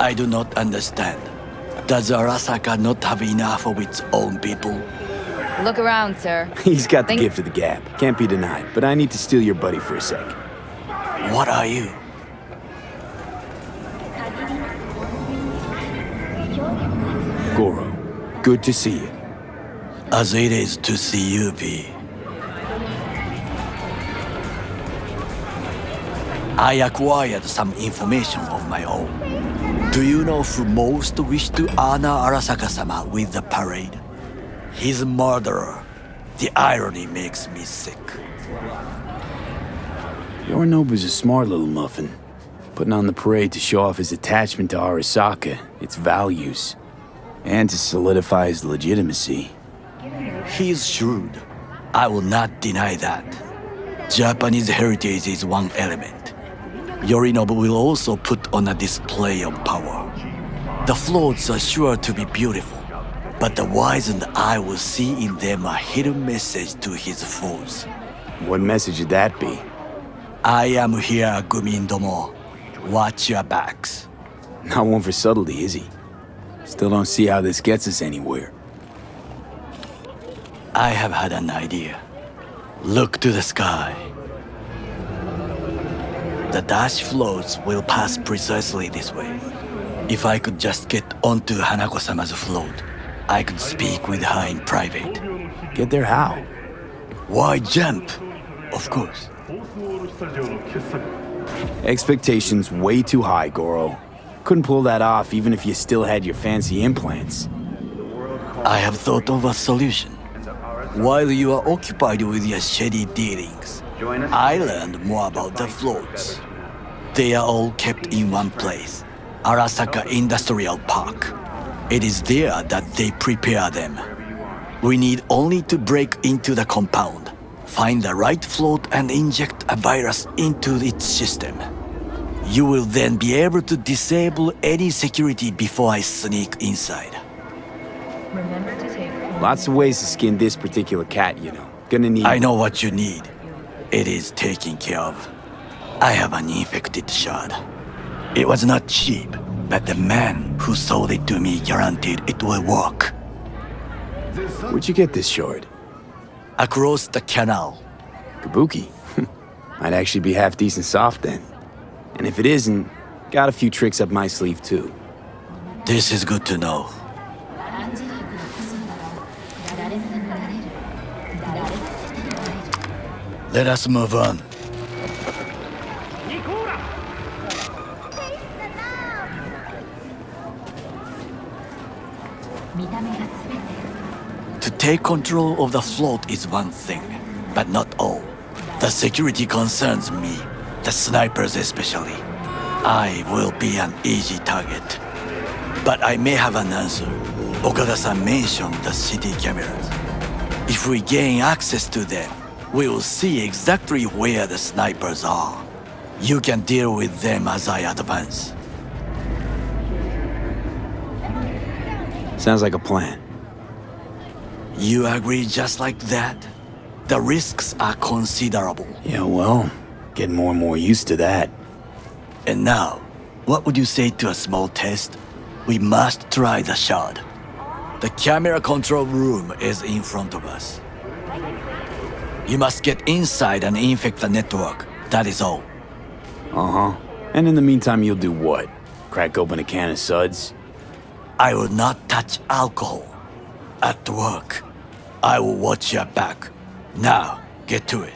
I do not understand. Does Arasaka not have enough of its own people? Look around, sir. He's got the gift of the gab. Can't be denied. But I need to steal your buddy for a sec. What are you? Goro, good to see you. As it is to see you, V. I acquired some information of my own. Do you know who most wished to honor Arasaka-sama with the parade? His murderer. The irony makes me sick. Yorinobu's a smart little muffin. Putting on the parade to show off his attachment to Arasaka, its values, and to solidify his legitimacy. He's shrewd. I will not deny that. Japanese heritage is one element. Yorinobu will also put on a display of power. The floats are sure to be beautiful, but the wizened eye will see in them a hidden message to his foes. What message would that be? I am here, Gumindomo. Watch your backs. Not one for subtlety, is he? Still don't see how this gets us anywhere. I have had an idea. Look to the sky. The dash floats will pass precisely this way. If I could just get onto Hanako-sama's float, I could speak with her in private. Get there how? Why jump? Of course. Expectations way too high, Goro. Couldn't pull that off even if you still had your fancy implants. I have thought of a solution. While you are occupied with your shady dealings, I learned more about the floats. They are all kept in one place, Arasaka Industrial Park. It is there that they prepare them. We need only to break into the compound, find the right float and inject a virus into its system. You will then be able to disable any security before I sneak inside. Lots of ways to skin this particular cat, you know. Gonna need... I know what you need. It is taken care of. I have an infected shard. It was not cheap, but the man who sold it to me guaranteed it will work. Where'd you get this shard? Across the canal. Kabuki. Might actually be half decent soft then. And if it isn't, got a few tricks up my sleeve too. This is good to know. Let us move on. To take control of the float is one thing, but not all. The security concerns me, the snipers especially. I will be an easy target. But I may have an answer. Okada-san mentioned the city cameras. If we gain access to them, we will see exactly where the snipers are. You can deal with them as I advance. Sounds like a plan. You agree just like that? The risks are considerable. Yeah, well, getting more and more used to that. And now, what would you say to a small test? We must try the shard. The camera control room is in front of us. You must get inside and infect the network. That is all. Uh-huh. And in the meantime, you'll do what? Crack open a can of suds? I will not touch alcohol. At work, I will watch your back. Now, get to it.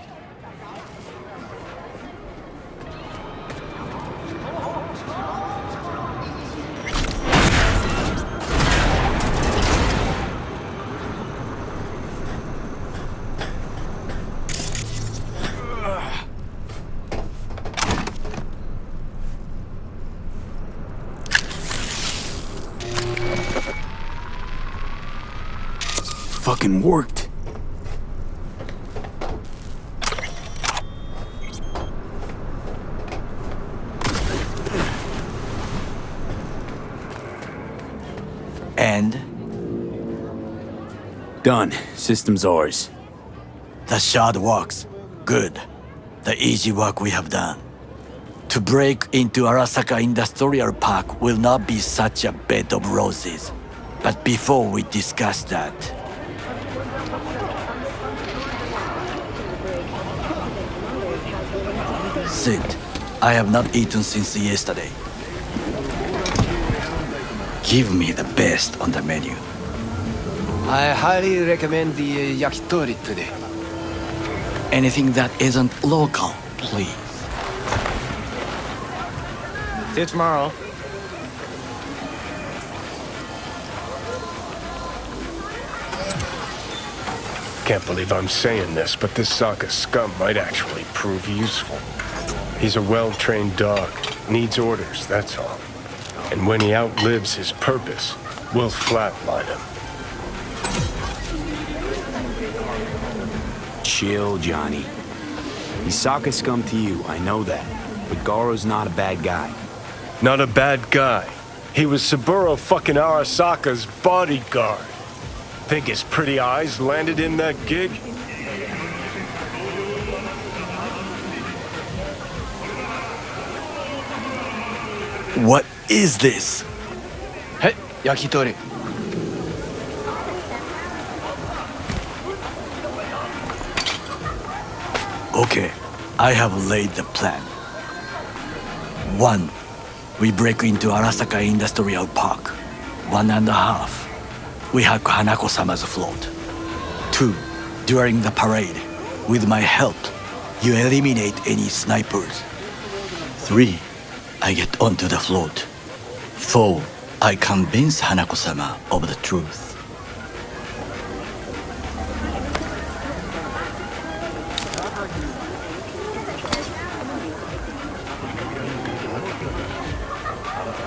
Fucking worked. And? Done. System's ours. The shard works. Good. The easy work we have done. To break into Arasaka Industrial Park will not be such a bed of roses. But before we discuss that, sit. I have not eaten since yesterday. Give me the best on the menu. I highly recommend the yakitori today. Anything that isn't local, please. See you tomorrow. Can't believe I'm saying this, but this Sokka scum might actually prove useful. He's a well-trained dog, needs orders, that's all. And when he outlives his purpose, we'll flatline him. Chill, Johnny. He's Sokka scum to you, I know that. But Garo's not a bad guy. Not a bad guy. He was Saburo fucking Arasaka's bodyguard. Think his pretty eyes landed in that gig? What is this? Hey, yakitori. Okay, I have laid the plan. 1. We break into Arasaka Industrial Park. 1.5. We hack Hanako-sama's float. 2. During the parade, with my help, you eliminate any snipers. 3. I get onto the float. 4. I convince Hanako-sama of the truth.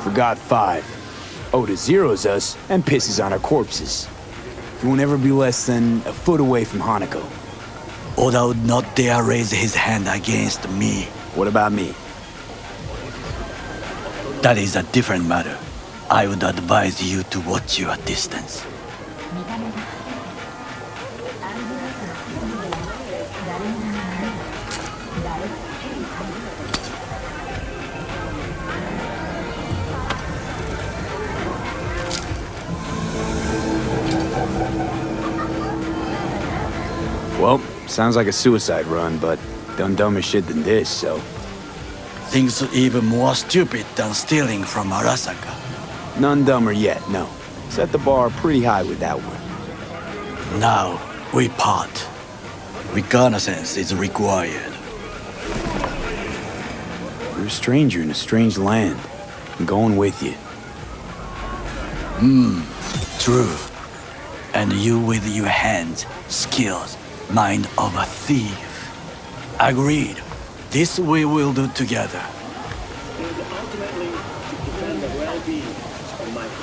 Forgot 5. Oda zeroes us and pisses on our corpses. He won't ever be less than a foot away from Hanako. Oda would not dare raise his hand against me. What about me? That is a different matter. I would advise you to watch your distance. Well, sounds like a suicide run, but done dumber shit than this, so... Things even more stupid than stealing from Arasaka. None dumber yet, no. Set the bar pretty high with that one. Now, we part. Reconnaissance is required. You're a stranger in a strange land. I'm going with you. True. And you with your hands, skills, mind of a thief. Agreed. This we will do together.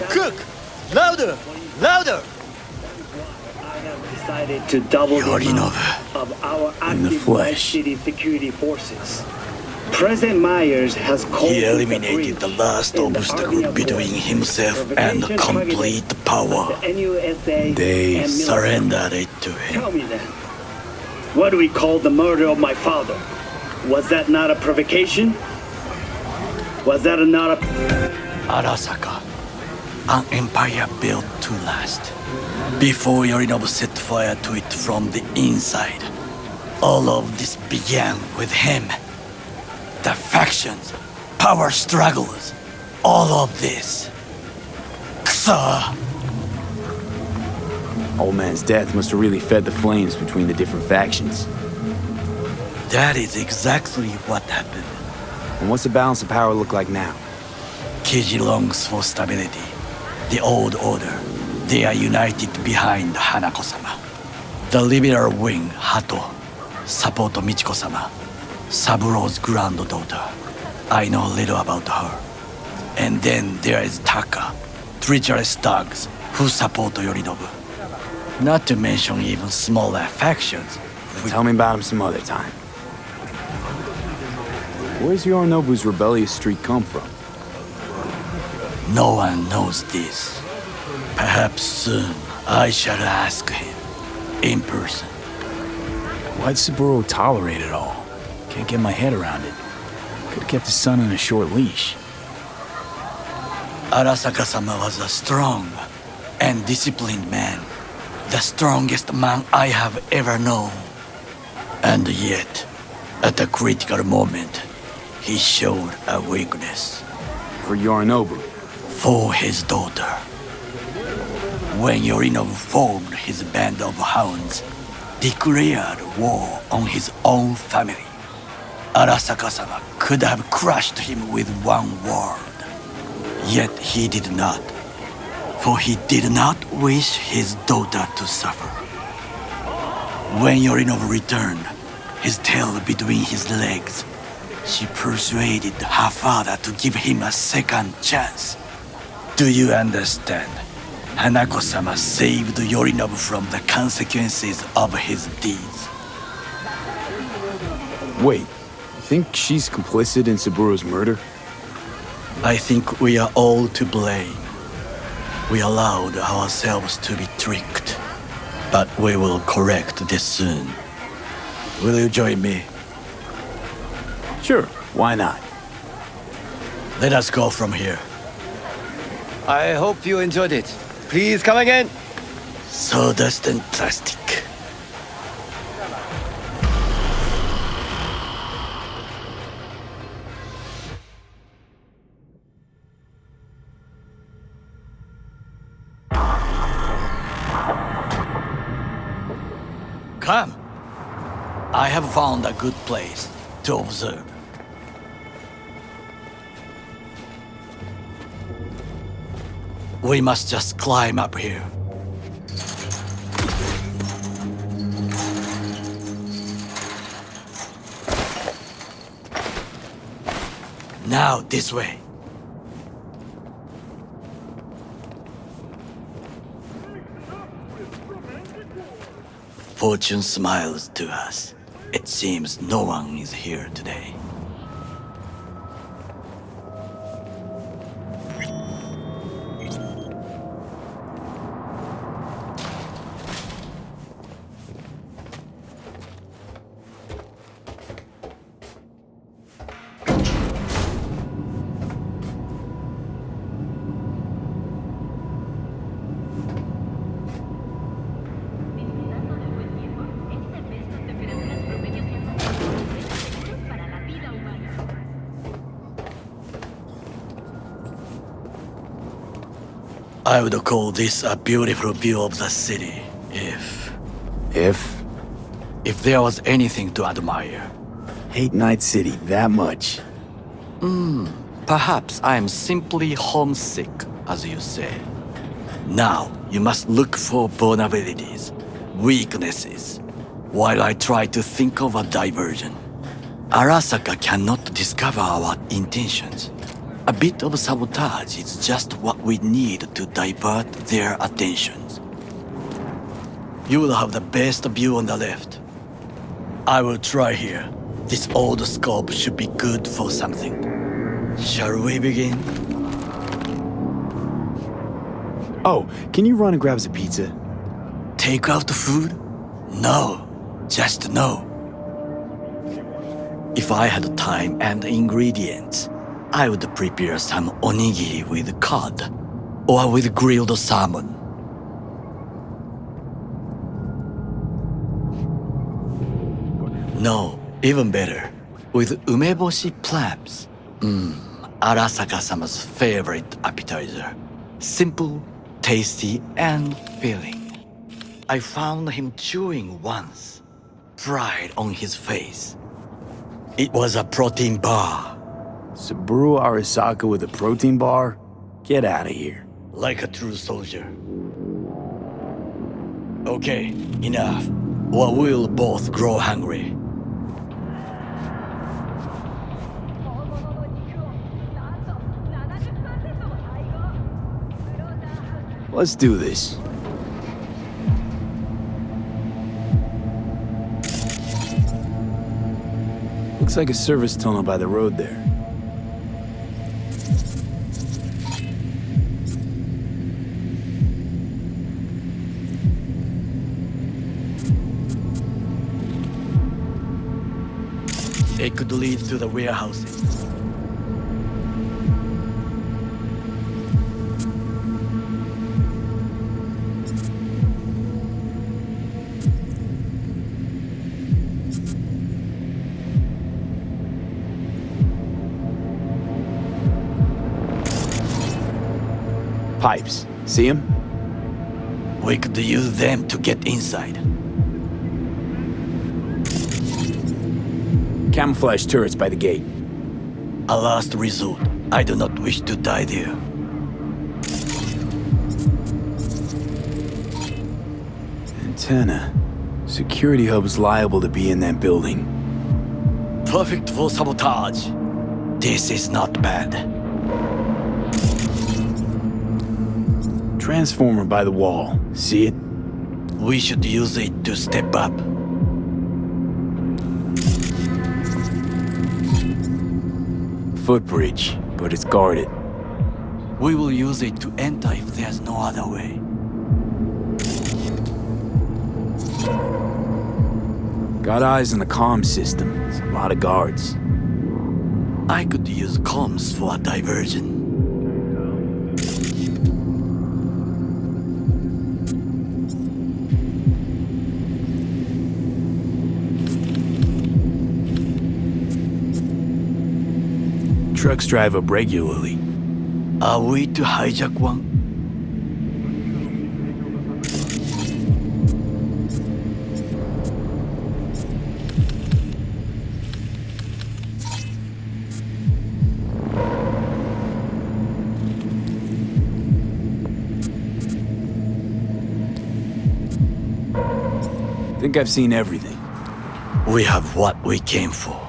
Cook! Louder! Louder! Decided to double the amount Yorinobu, of our in the active flesh. Night City security forces. President Myers has called he for eliminated the breach last in the obstacle Army of between Land. himself and complete power. The NUSA They and military. Surrendered it to him. Tell me then, what do we call the murder of my father? Was that not a provocation? Was that not a... Arasaka, an empire built to last. Before Yorinobu set fire to it from the inside, all of this began with him. The factions, power struggles, all of this. Kusa! Old man's death must have really fed the flames between the different factions. That is exactly what happened. And what's the balance of power look like now? Kiji longs for stability. The old order. They are united behind Hanako-sama. The liberal wing, Hato, support Michiko-sama, Saburo's granddaughter. I know little about her. And then there is Taka, treacherous dogs who support Yorinobu. Not to mention even smaller factions. Tell me about him some other time. Where's Yorinobu's rebellious streak come from? No one knows this. Perhaps soon I shall ask him in person. Why'd Saburo tolerate it all? Can't get my head around it. Could've kept his son on a short leash. Arasaka-sama was a strong and disciplined man. The strongest man I have ever known. And yet, at a critical moment, he showed a weakness. For Yorinobu. For his daughter. When Yorinobu formed his band of hounds, declared war on his own family, Arasaka-sama could have crushed him with one word. Yet he did not, for he did not wish his daughter to suffer. When Yorinobu returned, his tail between his legs, she persuaded her father to give him a second chance. Do you understand? Hanako-sama saved Yorinobu from the consequences of his deeds. Wait, you think she's complicit in Saburo's murder? I think we are all to blame. We allowed ourselves to be tricked. But we will correct this soon. Will you join me? Sure, why not? Let us go from here. I hope you enjoyed it. Please come again. Sawdust and plastic. Come. I have found a good place to observe. We must just climb up here. Now this way. Fortune smiles to us. It seems no one is here today. I would call this a beautiful view of the city, if there was anything to admire. Hate Night City that much. Perhaps I am simply homesick, as you say. Now, you must look for vulnerabilities, weaknesses, while I try to think of a diversion. Arasaka cannot discover our intentions. A bit of sabotage is just what we need to divert their attentions. You will have the best view on the left. I will try here. This old scope should be good for something. Shall we begin? Oh, can you run and grab us a pizza? Take out the food? No, just no. If I had time and ingredients, I would prepare some onigiri with cod or with grilled salmon. No, even better, with umeboshi clams. Arasaka-sama's favorite appetizer. Simple, tasty, and filling. I found him chewing once, pride on his face. It was a protein bar. Saburo Arasaka with a protein bar? Get out of here. Like a true soldier. Okay, enough, or we'll both grow hungry. Let's do this. Looks like a service tunnel by the road there. They could lead to the warehouses. Pipes. See him? We could use them to get inside. Camouflage turrets by the gate. A last resort. I do not wish to die there. Antenna. Security hub's liable to be in that building. Perfect for sabotage. This is not bad. Transformer by the wall. See it? We should use it to step up. Footbridge, but it's guarded. We will use it to enter if there's no other way. Got eyes on the comm system. It's a lot of guards. I could use comms for a diversion. Trucks drive up regularly. Are we to hijack one? Think I've seen everything. We have what we came for.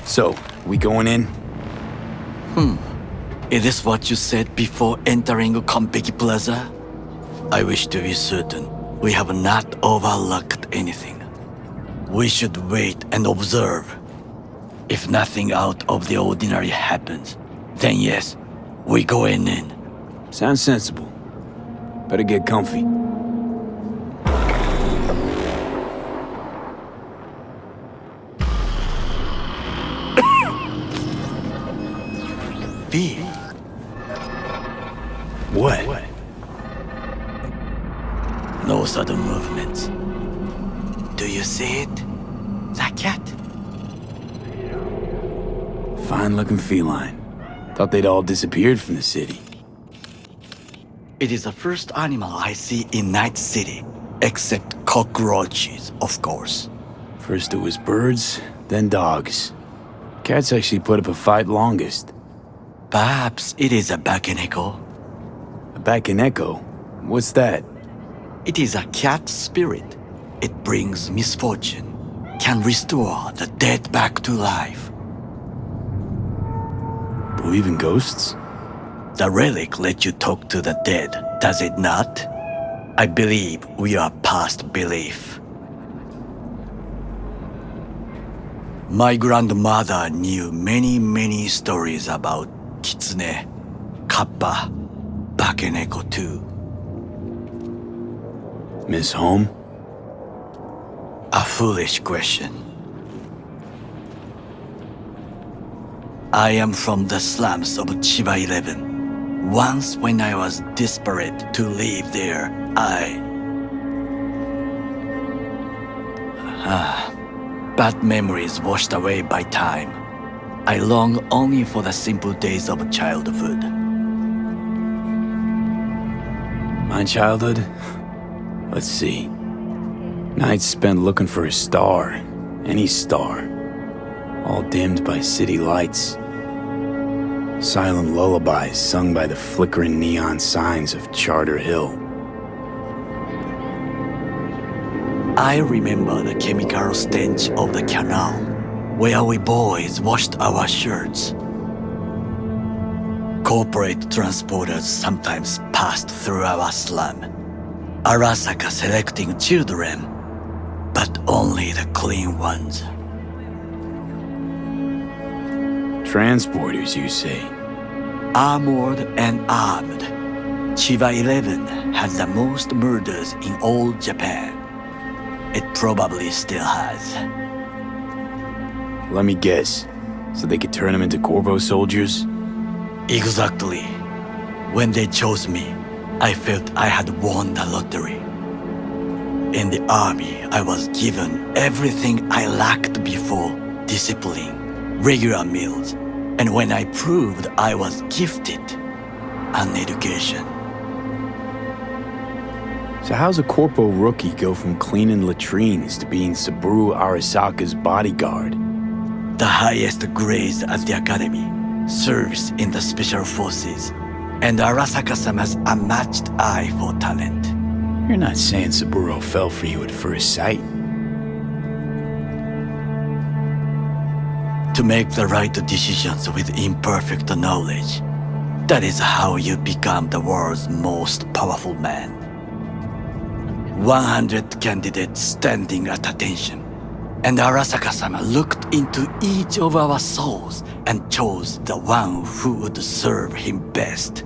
So, we going in? Is this what you said before entering Konpeki Plaza? I wish to be certain we have not overlooked anything. We should wait and observe. If nothing out of the ordinary happens, then yes, we going in. Sounds sensible. Better get comfy. B. What? No sudden movements. Do you see it? The cat? Fine-looking feline. Thought they'd all disappeared from the city. It is the first animal I see in Night City, except cockroaches, of course. First it was birds, then dogs. Cats actually put up a fight longest. Perhaps it is a Bakeneko. A Bakeneko? What's that? It is a cat spirit. It brings misfortune, can restore the dead back to life. Believe in ghosts? The relic lets you talk to the dead, does it not? I believe we are past belief. My grandmother knew many stories about Kitsune, Kappa, Bakeneko II. Miss Home? A foolish question. I am from the slums of Chiba 11. Once when I was desperate to live there, bad memories washed away by time. I long only for the simple days of childhood. My childhood? Let's see. Nights spent looking for a star. Any star. All dimmed by city lights. Silent lullabies sung by the flickering neon signs of Charter Hill. I remember the chemical stench of the canal, where we boys washed our shirts. Corporate transporters sometimes passed through our slum, Arasaka selecting children, but only the clean ones. Transporters, you say? Armored and armed, Chiba 11 had the most murders in all Japan. It probably still has. Let me guess. So they could turn them into Corvo soldiers? Exactly. When they chose me, I felt I had won the lottery. In the army, I was given everything I lacked before: discipline, regular meals, and when I proved I was gifted, an education. So how's a corpo rookie go from cleaning latrines to being Saburo Arasaka's bodyguard? The highest grades at the academy, serves in the special forces, and Arasaka-sama's unmatched eye for talent. You're not saying Saburo fell for you at first sight. To make the right decisions with imperfect knowledge, that is how you become the world's most powerful man. 100 candidates standing at attention, and Arasaka-sama looked into each of our souls and chose the one who would serve him best.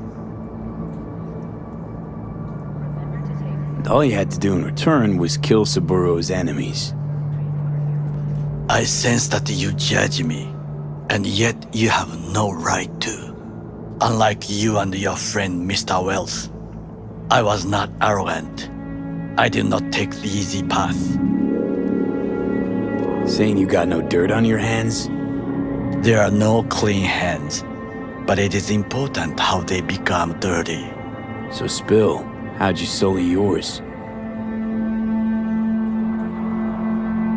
And all you had to do in return was kill Saburo's enemies. I sense that you judge me, and yet you have no right to. Unlike you and your friend Mr. Wells, I was not arrogant. I did not take the easy path. Saying you got no dirt on your hands? There are no clean hands, but it is important how they become dirty. So spill, how'd you sully yours?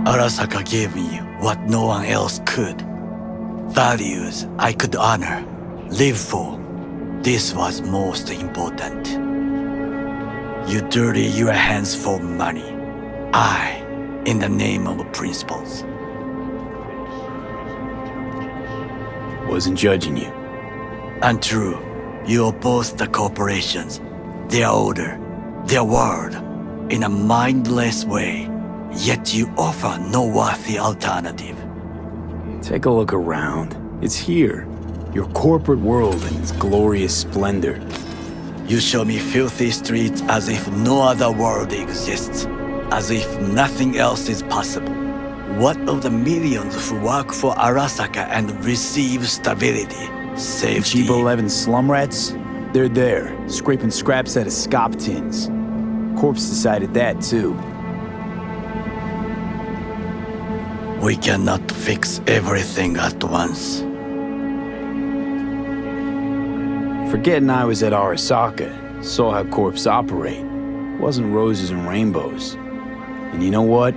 Arasaka gave me what no one else could. Values I could honor, live for. This was most important. You dirty your hands for money. I, in the name of principles. Wasn't judging you. Untrue. You oppose the corporations, their order, their word, in a mindless way, yet you offer no worthy alternative. Take a look around. It's here. Your corporate world in its glorious splendor. You show me filthy streets as if no other world exists, as if nothing else is possible. What of the millions who work for Arasaka and receive stability, safety? Chiba 11 slum rats? They're there, scraping scraps out of scop tins. Corpse decided that too. We cannot fix everything at once. Forgetting I was at Arasaka, saw how corps operate. Wasn't roses and rainbows. And you know what?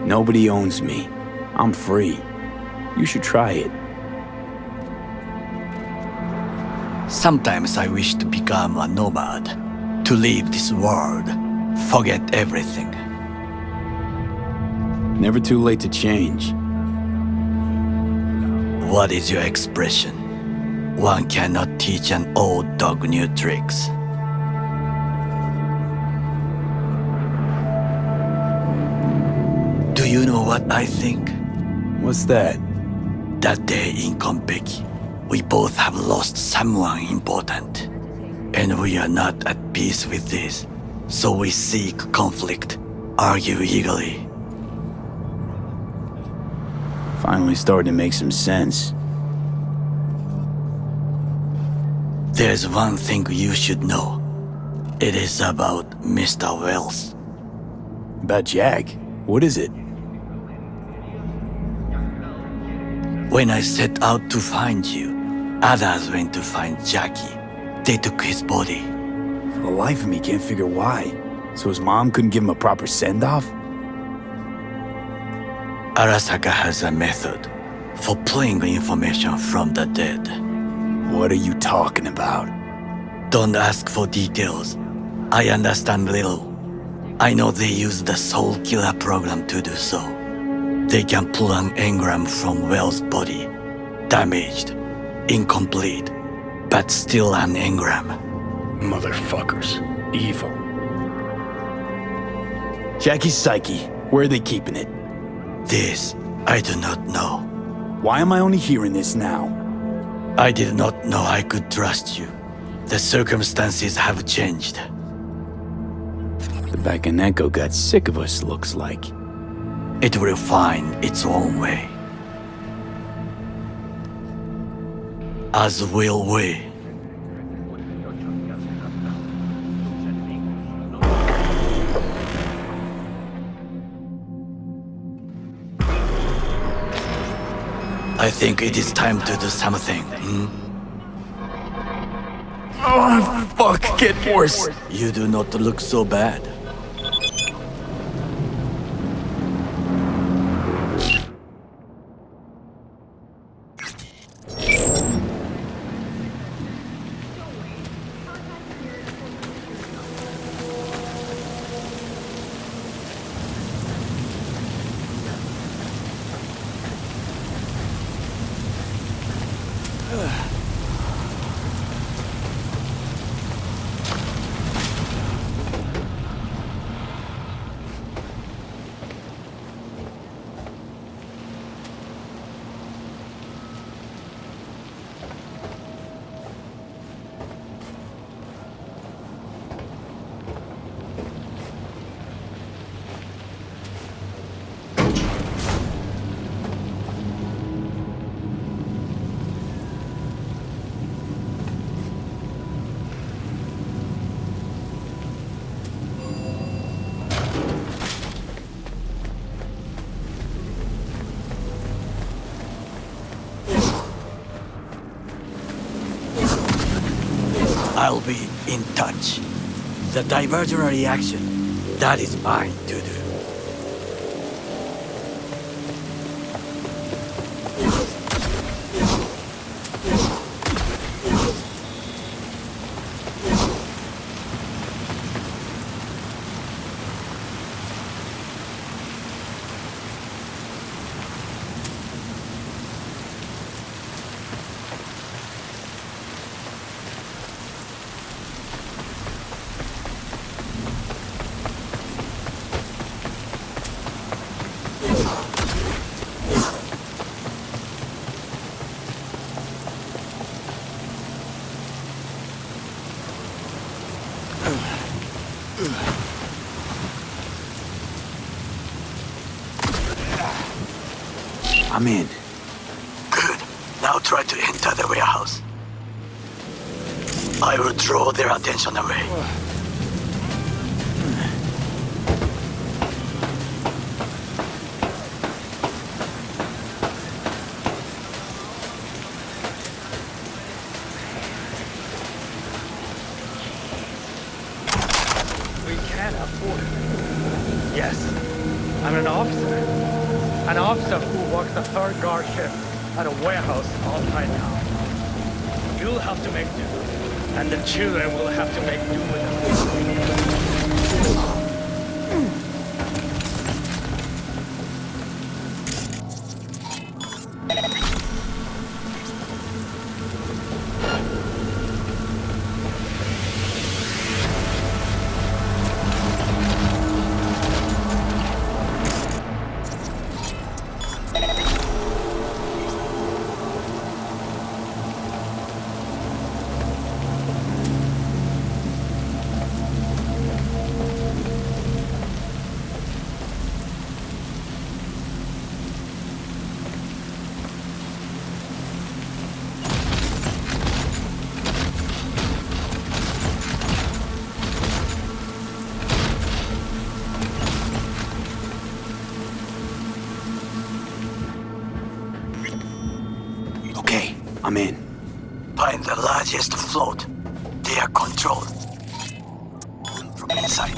Nobody owns me. I'm free. You should try it. Sometimes I wish to become a nomad, to leave this world, forget everything. Never too late to change. What is your expression? One cannot teach an old dog new tricks. Do you know what I think? What's that? That day in Konpeki, we both have lost someone important. And we are not at peace with this. So we seek conflict, argue eagerly. Finally starting to make some sense. There's one thing you should know. It is about Mr. Wells. About Jack? What is it? When I set out to find you, others went to find Jackie. They took his body. For the life of me, can't figure why. So his mom couldn't give him a proper send-off? Arasaka has a method for pulling information from the dead. What are you talking about? Don't ask for details. I understand little. I know they use the Soul Killer program to do so. They can pull an engram from Wells' body. Damaged, incomplete, but still an engram. Motherfuckers. Evil. Jackie's psyche. Where are they keeping it? This, I do not know. Why am I only hearing this now? I did not know I could trust you. The circumstances have changed. The Bakaneko got 'sick of us, looks like. It will find its own way. As will we. I think it is time to do something. Oh, fuck, get worse. You do not look so bad. I'll be in touch. The divergent reaction, that is mine to do. I'm in. Good. Now try to enter the warehouse. I will draw their attention away. We can't afford it. Yes, I'm an officer. An officer who works the third guard shift at a warehouse all night now. You'll have to make do, and the children will have to make do with us. I'm in. Find the largest float. They are controlled from inside.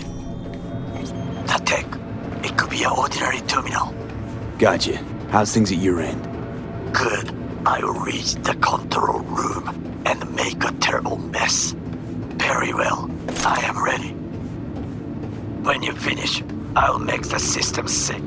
The tech. It could be an ordinary terminal. Gotcha. How's things at your end? Good. I'll reach the control room and make a terrible mess. Very well. I am ready. When you finish, I'll make the system sick.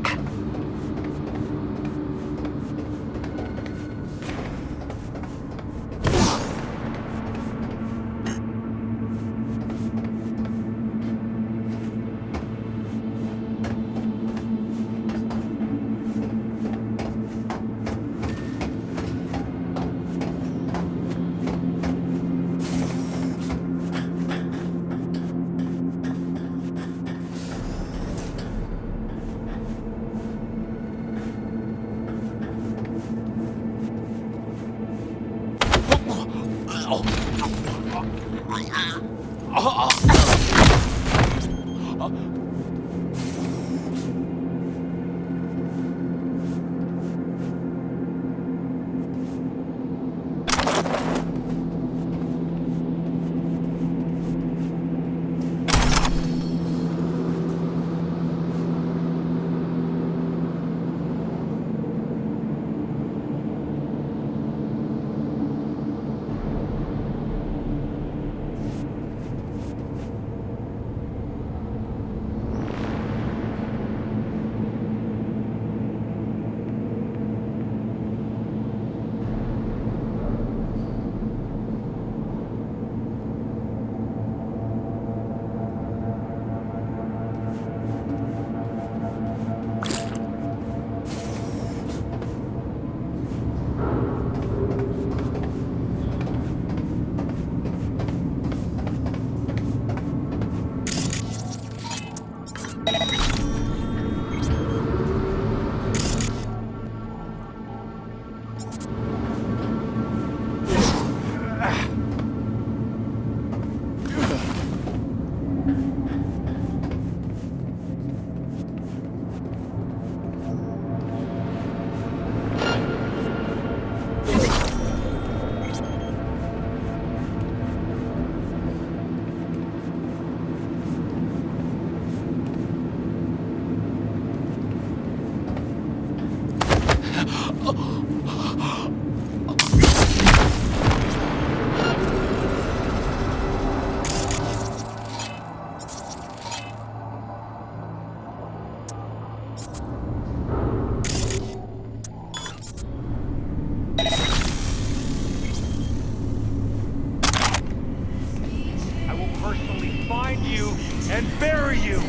And bury you!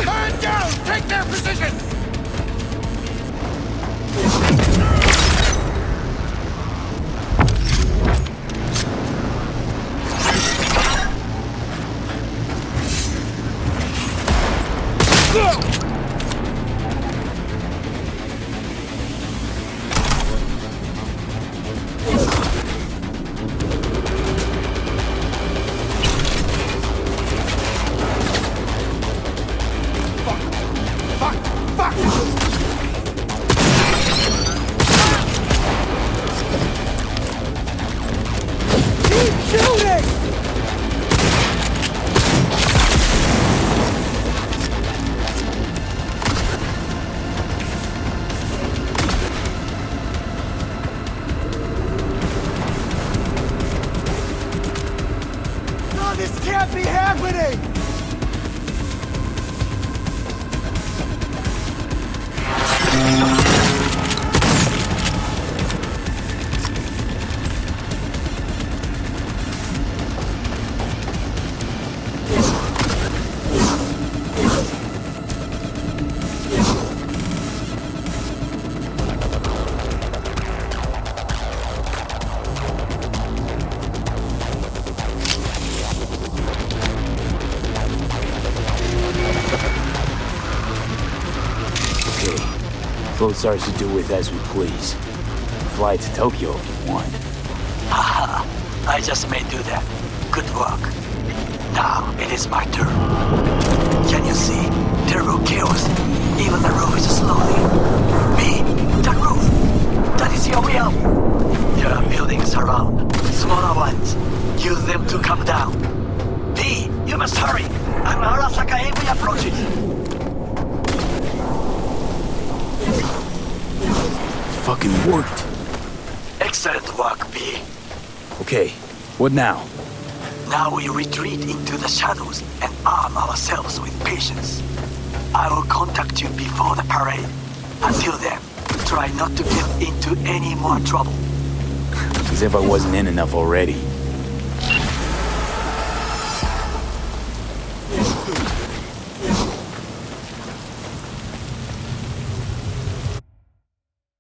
Turn down! Take their position! This can't be happening! Float's ours to do with as we please. Fly to Tokyo if you want. Haha, I just may do that. Good work. Now it is my turn. Can you see? Terrible chaos. Even the roof is slowly. Me, the roof. That is your way out. There are buildings around. Smaller ones. Use them to come down. B, you must hurry. I'm Arasaka Amy approaches. Fucking worked. Excellent work, B. Okay, what now? Now we retreat into the shadows and arm ourselves with patience. I will contact you before the parade. Until then, try not to get into any more trouble. As if I wasn't in enough already.